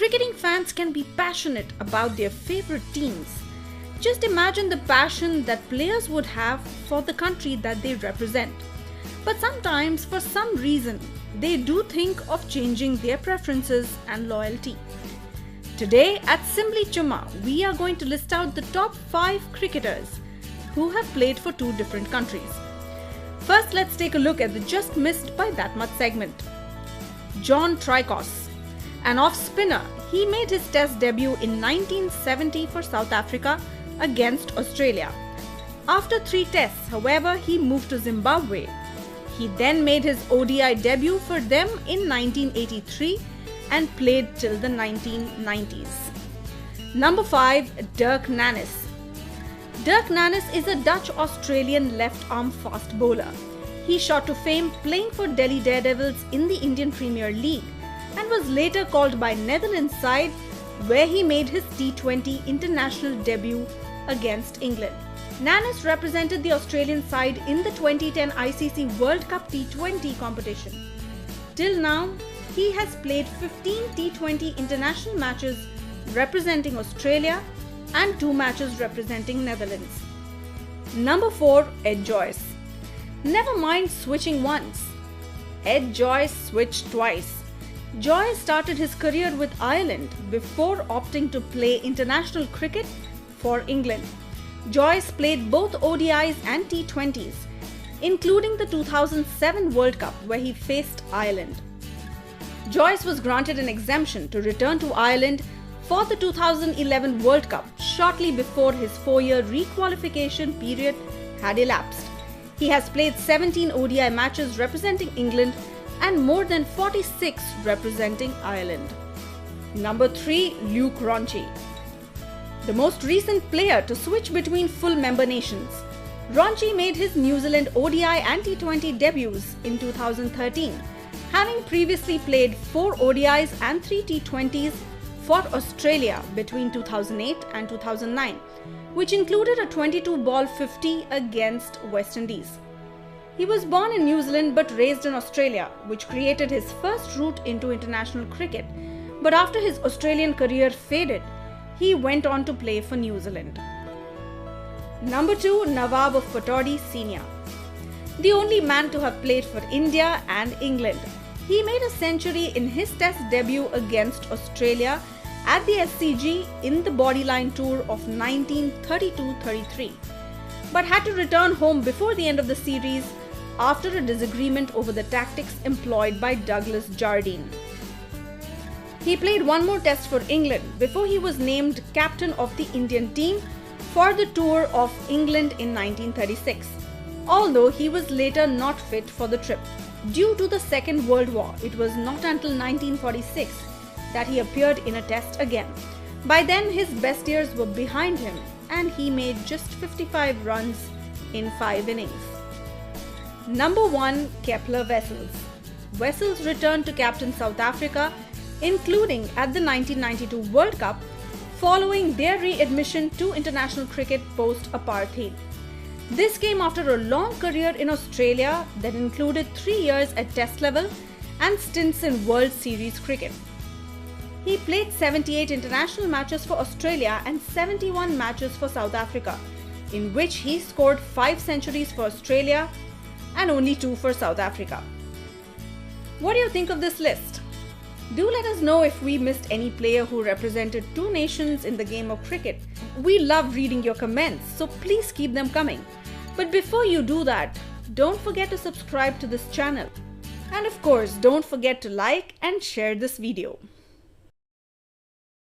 Cricketing fans can be passionate about their favorite teams. Just imagine the passion that players would have for the country that they represent. But sometimes, for some reason, they do think of changing their preferences and loyalty. Today at Simply Chumma, we are going to list out the top 5 cricketers who have played for 2 different countries. First, let's take a look at the just missed by that much segment. John Tricos. An off-spinner, he made his Test debut in 1970 for South Africa against Australia. After 3 tests, however, he moved to Zimbabwe. He then made his ODI debut for them in 1983 and played till the 1990s. Number 5. Dirk Nannes. Dirk Nannes is a Dutch-Australian left-arm fast bowler. He shot to fame playing for Delhi Daredevils in the Indian Premier League and was later called by Netherlands side, where he made his T20 international debut against England. Nannes represented the Australian side in the 2010 ICC World Cup T20 competition. Till now, he has played 15 T20 international matches representing Australia and 2 matches representing Netherlands. Number 4. Ed Joyce. Never mind switching once. Ed Joyce switched twice. Joyce started his career with Ireland before opting to play international cricket for England. Joyce played both ODIs and T20s, including the 2007 World Cup where he faced Ireland. Joyce was granted an exemption to return to Ireland for the 2011 World Cup shortly before his 4-year requalification period had elapsed. He has played 17 ODI matches representing England and more than 46 representing Ireland. Number 3. Luke Ronchi. The most recent player to switch between full member nations. Ronchi made his New Zealand ODI and T20 debuts in 2013, having previously played 4 ODIs and 3 T20s for Australia between 2008 and 2009, which included a 22-ball 50 against West Indies. He was born in New Zealand but raised in Australia, which created his first route into international cricket. But after his Australian career faded, he went on to play for New Zealand. Number 2. Nawab of Pataudi Senior. The only man to have played for India and England. He made a century in his Test debut against Australia at the SCG in the Bodyline Tour of 1932-33, but had to return home before the end of the series after a disagreement over the tactics employed by Douglas Jardine. He played 1 more test for England before he was named captain of the Indian team for the Tour of England in 1936, although he was later not fit for the trip. Due to the Second World War, it was not until 1946 that he appeared in a test again. By then, his best years were behind him and he made just 55 runs in 5 innings. Number 1. Kepler Wessels. Wessels returned to captain South Africa, including at the 1992 World Cup, following their readmission to international cricket post-apartheid. This came after a long career in Australia that included 3 years at Test level and stints in World Series cricket. He played 78 international matches for Australia and 71 matches for South Africa, in which he scored 5 centuries for Australia and only 2 for South Africa. What do you think of this list? Do let us know if we missed any player who represented 2 nations in the game of cricket. We love reading your comments, so please keep them coming. But before you do that, don't forget to subscribe to this channel. And of course, don't forget to like and share this video.